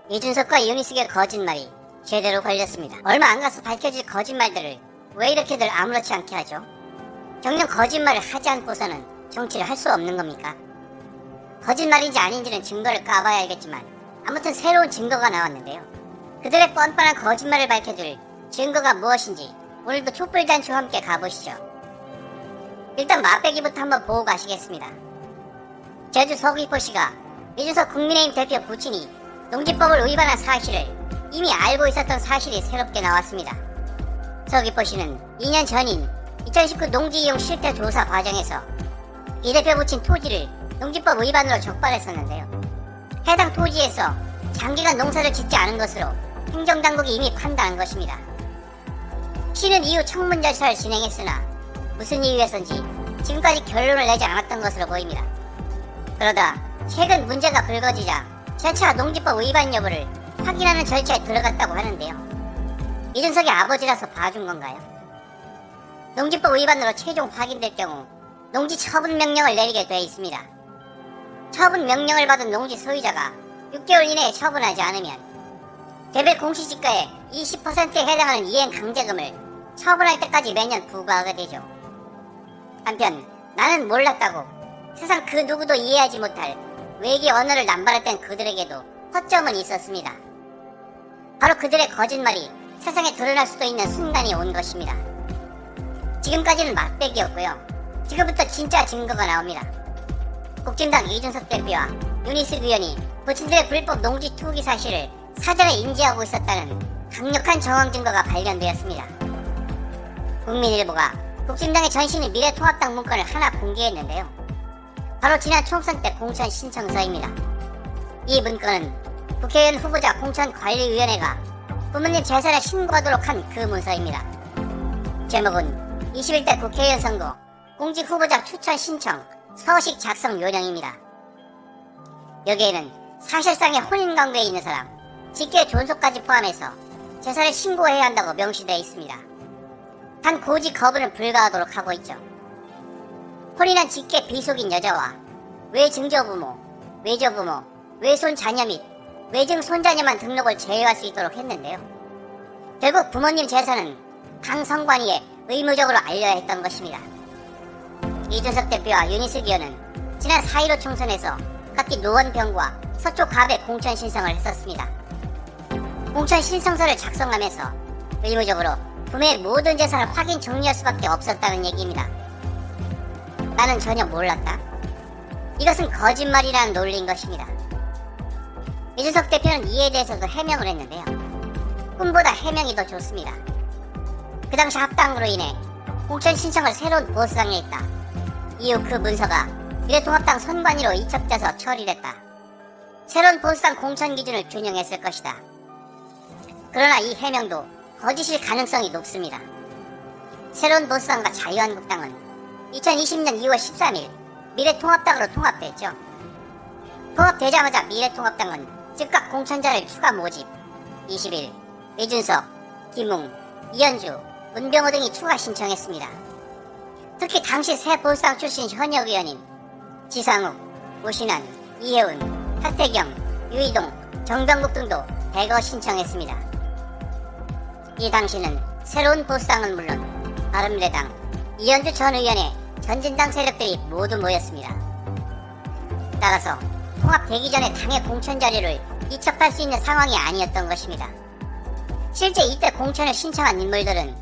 이준석과 윤희숙의 거짓말이 제대로 걸렸습니다. 얼마 안 가서 밝혀질 거짓말들을 왜 이렇게들 아무렇지 않게 하죠? 정녕 거짓말을 하지 않고서는 정치를 할 수 없는 겁니까? 거짓말인지 아닌지는 증거를 까봐야 알겠지만 아무튼 새로운 증거가 나왔는데요. 그들의 뻔뻔한 거짓말을 밝혀줄 증거가 무엇인지 오늘도 촛불단추와 함께 가보시죠. 일단 맛배기부터 한번 보고 가시겠습니다. 제주 서귀포시가 이준석 국민의힘 대표 부친이 농지법을 위반한 사실을 이미 알고 있었던 사실이 새롭게 나왔습니다. 서귀포시는 2년 전인 2019 농지이용 실태 조사 과정에서 이 대표 부친 토지를 농지법 위반으로 적발했었는데요. 해당 토지에서 장기간 농사를 짓지 않은 것으로 행정당국이 이미 판단한 것입니다. 시는 이후 청문 절차를 진행했으나 무슨 이유에서인지 지금까지 결론을 내지 않았던 것으로 보입니다. 그러다 최근 문제가 불거지자 재차 농지법 위반 여부를 확인하는 절차에 들어갔다고 하는데요. 이준석의 아버지라서 봐준 건가요? 농지법 위반으로 최종 확인될 경우 농지 처분 명령을 내리게 되어 있습니다. 처분 명령을 받은 농지 소유자가 6개월 이내에 처분하지 않으면 개별 공시지가의 20%에 해당하는 이행 강제금을 처분할 때까지 매년 부과하게 되죠. 한편 나는 몰랐다고 세상 그 누구도 이해하지 못할 외계 언어를 남발했던 그들에게도 허점은 있었습니다. 바로 그들의 거짓말이 세상에 드러날 수도 있는 순간이 온 것입니다. 지금까지는 맛배기였고요. 지금부터 진짜 증거가 나옵니다. 국진당 이준석 대표와 윤희숙 의원이 부친들의 불법 농지 투기 사실을 사전에 인지하고 있었다는 강력한 정황 증거가 발견되었습니다. 국민일보가 국진당의 전신인 미래통합당 문건을 하나 공개했는데요. 바로 지난 총선 때 공천 신청서입니다. 이 문건은 국회의원 후보자 공천관리위원회가 부모님 재산을 신고하도록 한 그 문서입니다. 제목은 21대 국회의원 선거 공직 후보자 추천 신청 서식 작성 요령입니다. 여기에는 사실상의 혼인관계에 있는 사람, 직계 존속까지 포함해서 재산을 신고해야 한다고 명시되어 있습니다. 단 고지 거부는 불가하도록 하고 있죠. 혼인한 직계 비속인 여자와 외증조부모, 외조부모, 외손 자녀 및 외증 손자녀만 등록을 제외할 수 있도록 했는데요. 결국 부모님 재산은 당 선관위에 의무적으로 알려야 했던 것입니다. 이준석 대표와 윤희숙 의원은 지난 4.15 총선에서 각기 노원병과 서초 갑에 공천 신청을 했었습니다. 공천 신청서를 작성하면서 의무적으로 부모의 모든 재산을 확인 정리할 수밖에 없었다는 얘기입니다. 나는 전혀 몰랐다. 이것은 거짓말이라는 논리인 것입니다. 이준석 대표는 이에 대해서도 해명을 했는데요. 꿈보다 해명이 더 좋습니다. 그 당시 합당으로 인해 공천 신청을 새로운 보수당에 했다. 이후 그 문서가 미래통합당 선관위로 이첩돼서 처리됐다. 새로운 보수당 공천 기준을 준용했을 것이다. 그러나 이 해명도 거짓일 가능성이 높습니다. 새로운 보수당과 자유한국당은 2020년 2월 13일 미래통합당으로 통합됐죠. 통합되자마자 미래통합당은 즉각 공천자를 추가 모집, 20일 이준석, 김웅, 이현주, 문병호 등이 추가 신청했습니다. 특히 당시 새 보수당 출신 현역 의원인 지상욱, 오신환, 이혜훈, 하태경, 유이동, 정병국 등도 대거 신청했습니다. 이 당시는 새로운 보수당은 물론 바른미래당, 이현주 전 의원의 전진당 세력들이 모두 모였습니다. 따라서 통합되기 전에 당의 공천 자료를 이첩할 수 있는 상황이 아니었던 것입니다. 실제 이때 공천을 신청한 인물들은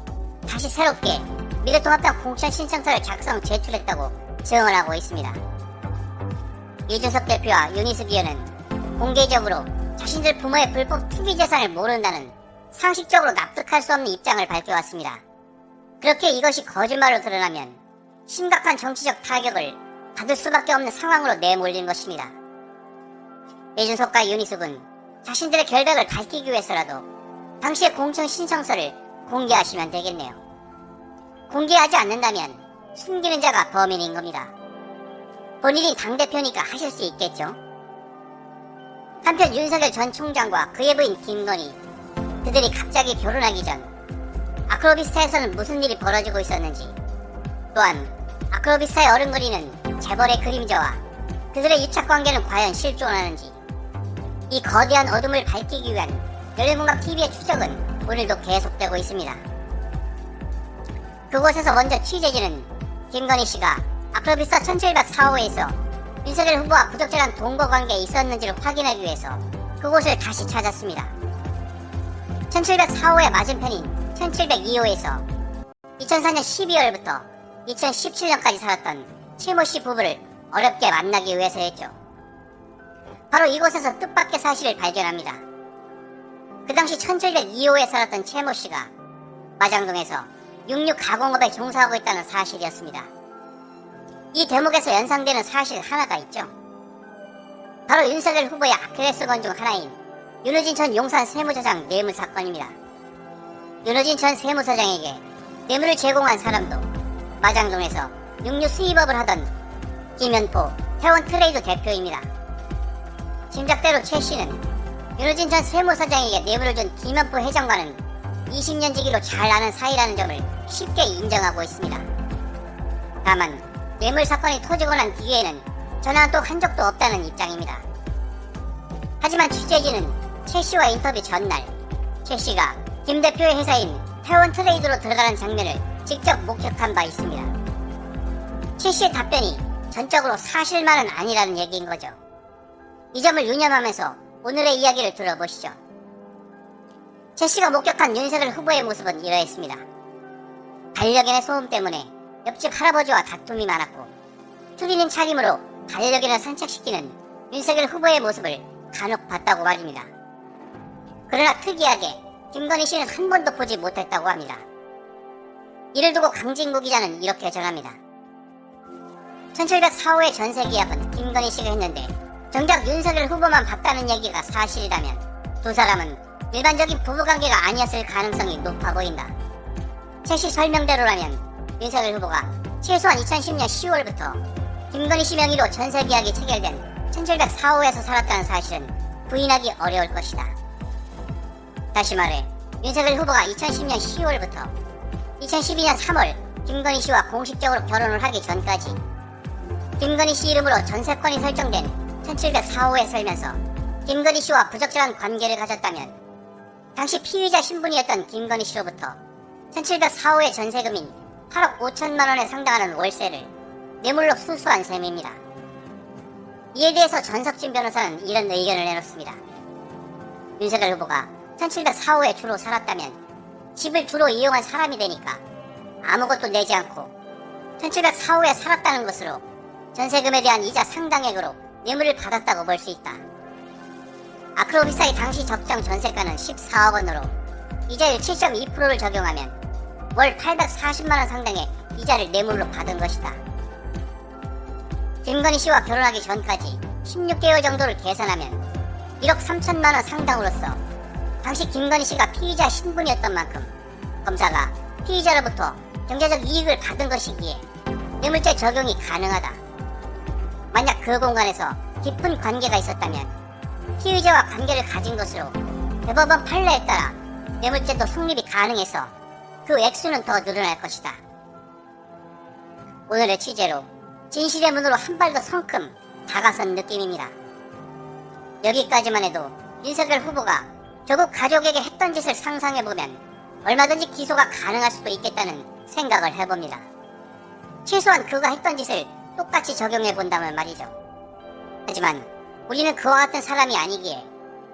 다시 새롭게 미래통합당 공천 신청서를 작성 제출했다고 증언하고 있습니다. 이준석 대표와 윤희숙 의원은 공개적으로 자신들 부모의 불법 투기 재산을 모른다는 상식적으로 납득할 수 없는 입장을 밝혀왔습니다. 그렇게 이것이 거짓말로 드러나면 심각한 정치적 타격을 받을 수밖에 없는 상황으로 내몰린 것입니다. 이준석과 윤희숙은 자신들의 결백을 밝히기 위해서라도 당시의 공천 신청서를 공개하시면 되겠네요. 공개하지 않는다면 숨기는 자가 범인인 겁니다. 본인이 당대표니까 하실 수 있겠죠. 한편 윤석열 전 총장과 그의 부인 김건희, 그들이 갑자기 결혼하기 전 아크로비스타에서는 무슨 일이 벌어지고 있었는지, 또한 아크로비스타에 어른거리는 재벌의 그림자와 그들의 유착관계는 과연 실존하는지, 이 거대한 어둠을 밝히기 위한 열린공감TV의 추적은 오늘도 계속되고 있습니다. 그곳에서 먼저 취재진은 김건희 씨가 아크로비스타 1704호에서 윤석열 후보와 부적절한 동거관계에 있었는지를 확인하기 위해서 그곳을 다시 찾았습니다. 1704호의 맞은편인 1702호에서 2004년 12월부터 2017년까지 살았던 최모 씨 부부를 어렵게 만나기 위해서였죠. 바로 이곳에서 뜻밖의 사실을 발견합니다. 그 당시 1702호에 살았던 최모 씨가 마장동에서 육류 가공업에 종사하고 있다는 사실이었습니다. 이 대목에서 연상되는 사실 하나가 있죠. 바로 윤석열 후보의 아킬레스건 중 하나인 윤호진 전 용산 세무서장 뇌물 사건입니다. 윤호진 전 세무서장에게 뇌물을 제공한 사람도 마장동에서 육류 수입업을 하던 김현포 태원트레이드 대표입니다. 짐작대로 최 씨는 윤호진 전 세무서장에게 뇌물을 준 김현포 회장과는 20년 지기로 잘 아는 사이라는 점을 쉽게 인정하고 있습니다. 다만 뇌물 사건이 터지고 난 뒤에는 전화 또 한 적도 없다는 입장입니다. 하지만 취재진은 최 씨와 인터뷰 전날 최 씨가 김 대표의 회사인 태원트레이드로 들어가는 장면을 직접 목격한 바 있습니다. 최 씨의 답변이 전적으로 사실만은 아니라는 얘기인 거죠. 이 점을 유념하면서 오늘의 이야기를 들어보시죠. 최 씨가 목격한 윤석열 후보의 모습은 이러했습니다. 반려견의 소음 때문에 옆집 할아버지와 다툼이 많았고 추리닝 차림으로 반려견을 산책시키는 윤석열 후보의 모습을 간혹 봤다고 말입니다. 그러나 특이하게 김건희 씨는 한 번도 보지 못했다고 합니다. 이를 두고 강진구 기자는 이렇게 전합니다. 1704호의 전세 계약은 김건희 씨가 했는데 정작 윤석열 후보만 봤다는 얘기가 사실이라면 두 사람은 일반적인 부부관계가 아니었을 가능성이 높아 보인다. 최 씨 설명대로라면 윤석열 후보가 최소한 2010년 10월부터 김건희 씨 명의로 전세 계약이 체결된 1704호에서 살았다는 사실은 부인하기 어려울 것이다. 다시 말해 윤석열 후보가 2010년 10월부터 2012년 3월 김건희 씨와 공식적으로 결혼을 하기 전까지 김건희 씨 이름으로 전세권이 설정된 1704호에 살면서 김건희 씨와 부적절한 관계를 가졌다면 당시 피의자 신분이었던 김건희 씨로부터 1704호의 전세금인 8억 5천만 원에 상당하는 월세를 뇌물로 수수한 셈입니다. 이에 대해서 전석진 변호사는 이런 의견을 내놓습니다. 윤석열 후보가 1704호에 주로 살았다면 집을 주로 이용한 사람이 되니까 아무것도 내지 않고 1704호에 살았다는 것으로 전세금에 대한 이자 상당액으로 뇌물을 받았다고 볼 수 있다. 아크로비스타의 당시 적정 전세가는 14억 원으로 이자율 7.2%를 적용하면 월 840만원 상당의 이자를 뇌물로 받은 것이다. 김건희 씨와 결혼하기 전까지 16개월 정도를 계산하면 1억 3천만원 상당으로서 당시 김건희 씨가 피의자 신분이었던 만큼 검사가 피의자로부터 경제적 이익을 받은 것이기에 뇌물죄 적용이 가능하다. 만약 그 공간에서 깊은 관계가 있었다면 피의자와 관계를 가진 것으로 대법원 판례에 따라 뇌물죄도 성립이 가능해서 그 액수는 더 늘어날 것이다. 오늘의 취재로 진실의 문으로 한 발 더 성큼 다가선 느낌입니다. 여기까지만 해도 윤석열 후보가 조국 가족에게 했던 짓을 상상해보면 얼마든지 기소가 가능할 수도 있겠다는 생각을 해봅니다. 최소한 그가 했던 짓을 똑같이 적용해본다면 말이죠. 하지만 우리는 그와 같은 사람이 아니기에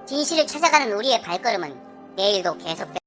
진실을 찾아가는 우리의 발걸음은 내일도 계속됩니다.